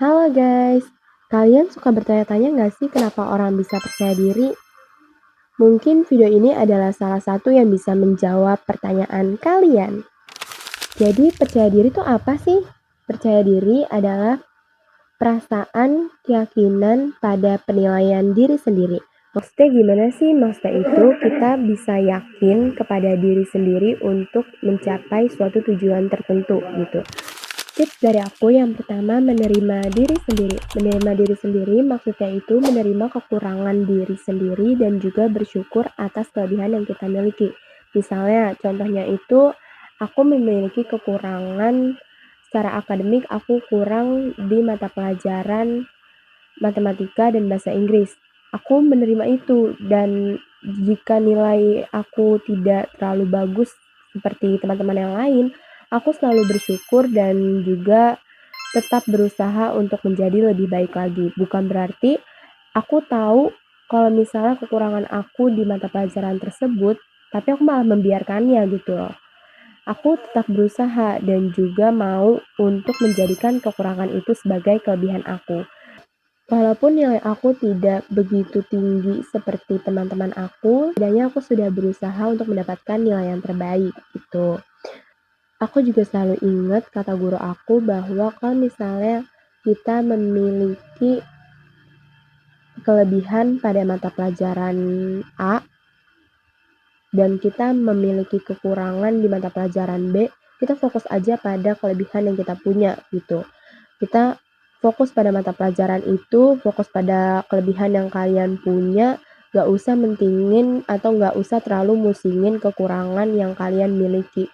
Halo guys, kalian suka bertanya-tanya nggak sih kenapa orang bisa percaya diri? Mungkin video ini adalah salah satu yang bisa menjawab pertanyaan kalian. Jadi percaya diri itu apa sih? Percaya diri adalah perasaan, keyakinan pada penilaian diri sendiri. Maksudnya gimana sih? Maksudnya itu kita bisa yakin kepada diri sendiri untuk mencapai suatu tujuan tertentu gitu. Tips dari aku yang pertama menerima diri sendiri. Menerima diri sendiri maksudnya itu menerima kekurangan diri sendiri dan juga bersyukur atas kelebihan yang kita miliki. Misalnya contohnya itu aku memiliki kekurangan secara akademik, aku kurang di mata pelajaran matematika dan bahasa Inggris. Aku menerima itu dan jika nilai aku tidak terlalu bagus seperti teman-teman yang lain, aku selalu bersyukur dan juga tetap berusaha untuk menjadi lebih baik lagi. Bukan berarti aku tahu kalau misalnya kekurangan aku di mata pelajaran tersebut, tapi aku malah membiarkannya gitu loh. Aku tetap berusaha dan juga mau untuk menjadikan kekurangan itu sebagai kelebihan aku. Walaupun nilai aku tidak begitu tinggi seperti teman-teman aku, setidaknya aku sudah berusaha untuk mendapatkan nilai yang terbaik gitu. Aku juga selalu ingat kata guru aku bahwa kalau misalnya kita memiliki kelebihan pada mata pelajaran A dan kita memiliki kekurangan di mata pelajaran B, kita fokus aja pada kelebihan yang kita punya gitu. Kita fokus pada mata pelajaran itu, fokus pada kelebihan yang kalian punya, gak usah mentingin atau gak usah terlalu musingin kekurangan yang kalian miliki.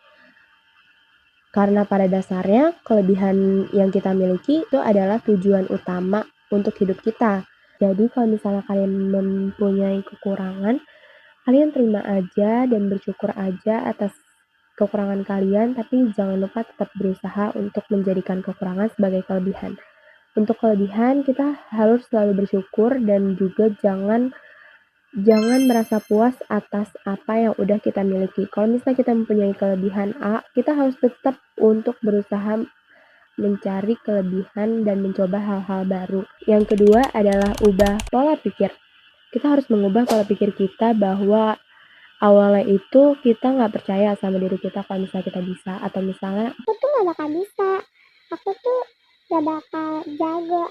Karena pada dasarnya kelebihan yang kita miliki itu adalah tujuan utama untuk hidup kita. Jadi kalau misalnya kalian mempunyai kekurangan, kalian terima aja dan bersyukur aja atas kekurangan kalian, tapi jangan lupa tetap berusaha untuk menjadikan kekurangan sebagai kelebihan. Untuk kelebihan kita harus selalu bersyukur dan juga jangan merasa puas atas apa yang udah kita miliki. Kalau misalnya kita mempunyai kelebihan A, kita harus tetap untuk berusaha mencari kelebihan dan mencoba hal-hal baru. Yang kedua adalah ubah pola pikir. Kita harus mengubah pola pikir kita bahwa awalnya itu kita nggak percaya sama diri kita kalau misalnya kita bisa, atau misalnya Aku tuh gak bakal bisa, aku tuh gak bakal jago.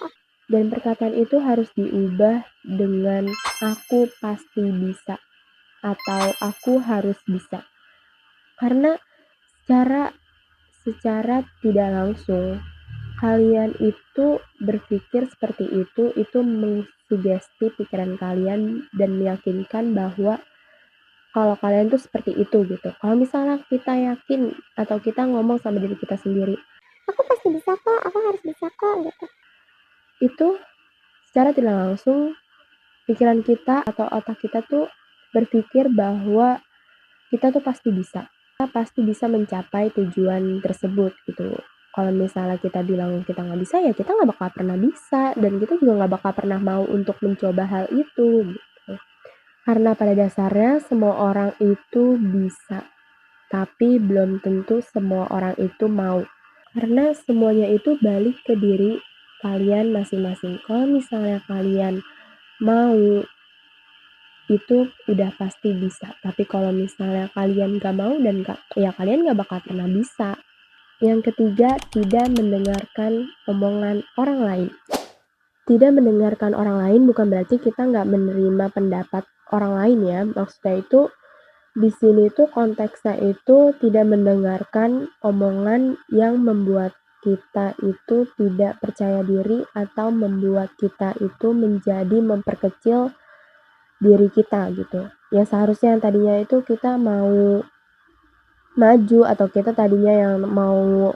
Dan perkataan itu harus diubah dengan aku pasti bisa atau aku harus bisa. Karena secara tidak langsung kalian itu berpikir seperti itu mengsugesti pikiran kalian dan meyakinkan bahwa kalau kalian tuh seperti itu gitu. Kalau misalnya kita yakin atau kita ngomong sama diri kita sendiri, Aku pasti bisa kok, aku harus bisa kok gitu. itu secara tidak langsung pikiran kita atau otak kita tuh berpikir bahwa kita tuh pasti bisa. Kita pasti bisa mencapai tujuan tersebut gitu. Kalau misalnya kita bilang kita nggak bisa, ya kita nggak bakal pernah bisa. Dan kita juga nggak bakal pernah mau untuk mencoba hal itu gitu. Karena pada dasarnya semua orang itu bisa. Tapi belum tentu semua orang itu mau. Karena semuanya itu balik ke diri kalian masing-masing. Kalau misalnya kalian mau, itu udah pasti bisa. Tapi kalau misalnya kalian gak mau dan ya kalian gak bakal pernah bisa. Yang ketiga, tidak mendengarkan omongan orang lain. Tidak mendengarkan orang lain bukan berarti kita gak menerima pendapat orang lain ya. Maksudnya itu di sini tuh konteksnya itu tidak mendengarkan omongan yang membuat kita itu tidak percaya diri atau membuat kita itu menjadi memperkecil diri kita gitu. Ya seharusnya yang tadinya itu kita mau maju atau kita tadinya yang mau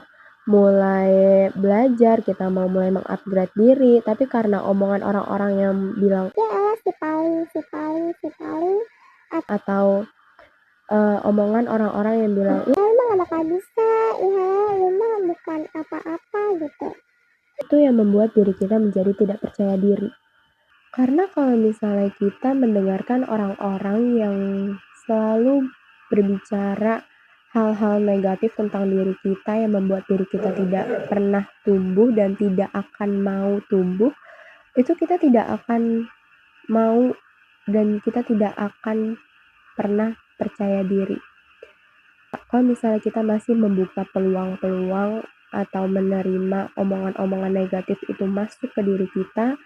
mulai belajar, kita mau mulai mengupgrade diri, tapi karena omongan orang-orang yang bilang Ya elah si paling atau omongan orang-orang yang bilang ya lu mah gak bakal bisa, ya lu mah bukan apa-apa gitu. itu yang membuat diri kita menjadi tidak percaya diri. Karena kalau misalnya kita mendengarkan orang-orang yang selalu berbicara hal-hal negatif tentang diri kita yang membuat diri kita tidak pernah tumbuh dan tidak akan mau tumbuh, itu kita tidak akan mau dan kita tidak akan pernah percaya diri. Kalau misalnya kita masih membuka peluang-peluang atau menerima omongan-omongan negatif itu masuk ke diri kita,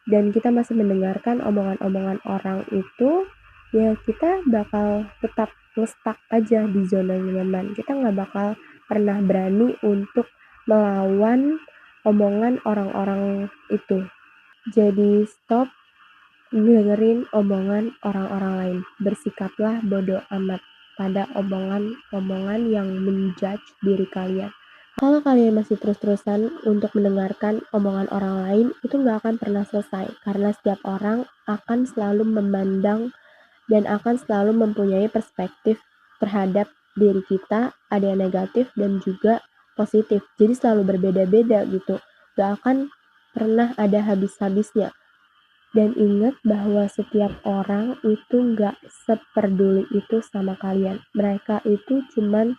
dan kita masih mendengarkan omongan-omongan orang itu, ya kita bakal tetap nge-stuck aja di zona nyaman. Kita nggak bakal pernah berani untuk melawan omongan orang-orang itu. Jadi stop dengerin omongan orang-orang lain. Bersikaplah bodoh amat pada omongan-omongan yang menjudge diri kalian. Kalau kalian masih terus-terusan untuk mendengarkan omongan orang lain, itu nggak akan pernah selesai. Karena setiap orang akan selalu memandang dan akan selalu mempunyai perspektif terhadap diri kita, ada yang negatif dan juga positif. Jadi selalu berbeda-beda gitu. Nggak akan pernah ada habis-habisnya. Dan ingat bahwa setiap orang itu nggak seperduli itu sama kalian. Mereka itu cuman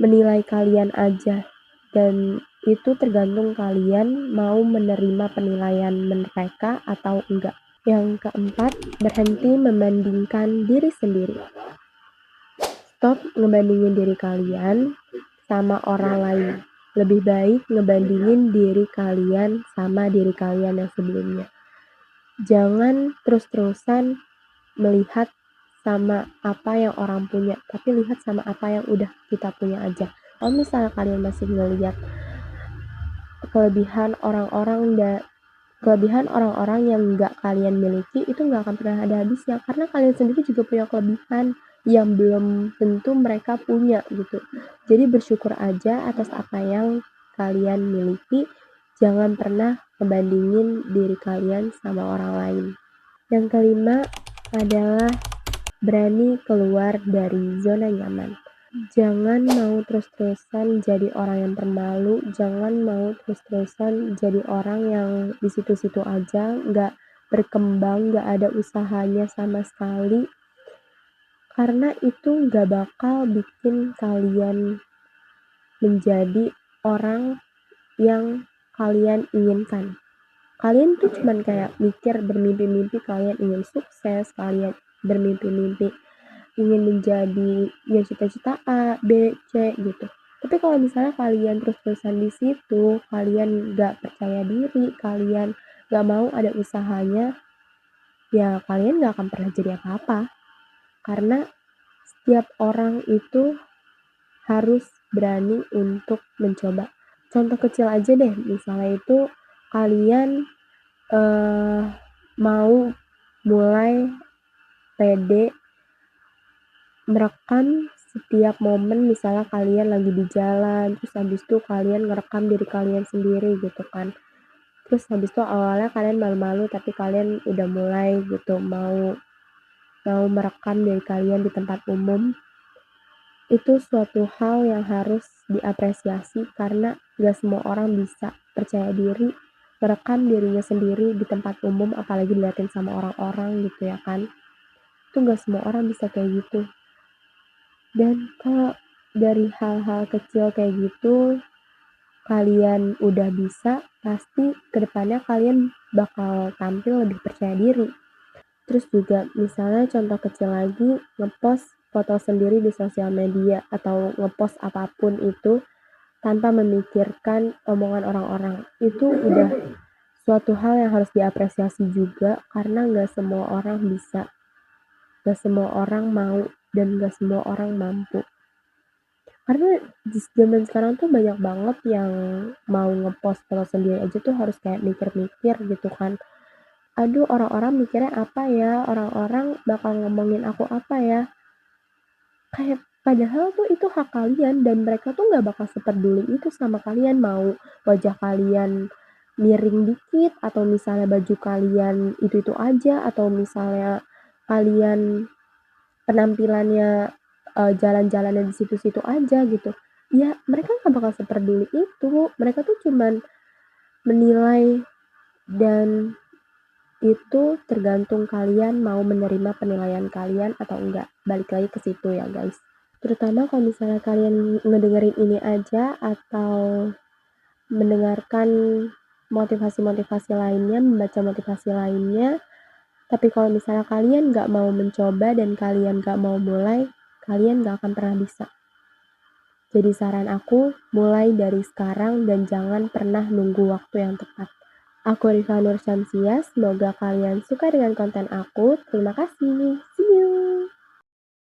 menilai kalian aja. Dan itu tergantung kalian mau menerima penilaian mereka atau enggak. Yang keempat, berhenti membandingkan diri sendiri. Stop ngebandingin diri kalian sama orang lain. Lebih baik ngebandingin diri kalian sama diri kalian yang sebelumnya. Jangan terus-terusan melihat sama apa yang orang punya, tapi lihat sama apa yang udah kita punya aja. Kalau misalnya kalian masih ngelihat kelebihan orang-orang yang nggak kalian miliki, itu nggak akan pernah ada habisnya, karena kalian sendiri juga punya kelebihan yang belum tentu mereka punya gitu. Jadi bersyukur aja atas apa yang kalian miliki, jangan pernah ngebandingin diri kalian sama orang lain. Yang kelima adalah berani keluar dari zona nyaman. Jangan mau terus-terusan jadi orang yang pemalu, jangan mau terus-terusan jadi orang yang di situ-situ aja, nggak berkembang, nggak ada usahanya sama sekali, karena itu nggak bakal bikin kalian menjadi orang yang kalian inginkan. Kalian tuh cuman kayak mikir, bermimpi-mimpi kalian ingin sukses, kalian bermimpi-mimpi ingin menjadi ya cita-cita A, B, C gitu. Tapi kalau misalnya kalian terus-terusan di situ, kalian nggak percaya diri, kalian nggak mau ada usahanya, ya kalian nggak akan pernah jadi apa-apa. Karena setiap orang itu harus berani untuk mencoba. Contoh kecil aja deh, misalnya itu kalian mau mulai pede merekam setiap momen, misalnya kalian lagi di jalan, terus habis itu kalian ngerekam diri kalian sendiri gitu kan. Terus habis itu awalnya kalian malu-malu, tapi kalian udah mulai gitu mau merekam diri kalian di tempat umum. Itu suatu hal yang harus diapresiasi karena gak semua orang bisa percaya diri merekam dirinya sendiri di tempat umum, apalagi diliatin sama orang-orang gitu ya kan. Itu gak semua orang bisa kayak gitu. Dan kalau dari hal-hal kecil kayak gitu kalian udah bisa, pasti kedepannya kalian bakal tampil lebih percaya diri. Terus juga misalnya contoh kecil lagi, ngepost foto sendiri di sosial media atau ngepost apapun itu tanpa memikirkan omongan orang-orang. Itu udah suatu hal yang harus diapresiasi juga, karena gak semua orang bisa, gak semua orang mau, dan gak semua orang mampu. Karena di zaman sekarang tuh banyak banget yang mau ngepost foto sendiri aja tuh harus kayak mikir-mikir gitu kan. Aduh, orang-orang mikirnya apa ya? Orang-orang bakal ngomongin aku apa ya? Kayak padahal tuh itu hak kalian dan mereka tuh nggak bakal sepeduli itu sama kalian, mau wajah kalian miring dikit atau misalnya baju kalian itu-itu aja atau misalnya kalian penampilannya jalan-jalannya di situ-situ aja gitu. Ya mereka nggak bakal seperduli itu. Mereka tuh cuman menilai, dan itu tergantung kalian mau menerima penilaian kalian atau enggak. Balik lagi ke situ ya guys. Terutama kalau misalnya kalian ngedengerin ini aja atau mendengarkan motivasi-motivasi lainnya, membaca motivasi lainnya, tapi kalau misalnya kalian nggak mau mencoba dan kalian nggak mau mulai, kalian nggak akan pernah bisa. Jadi saran aku, mulai dari sekarang dan jangan pernah nunggu waktu yang tepat. Aku Rifa Nur Syamsia, semoga kalian suka dengan konten aku. Terima kasih. See you.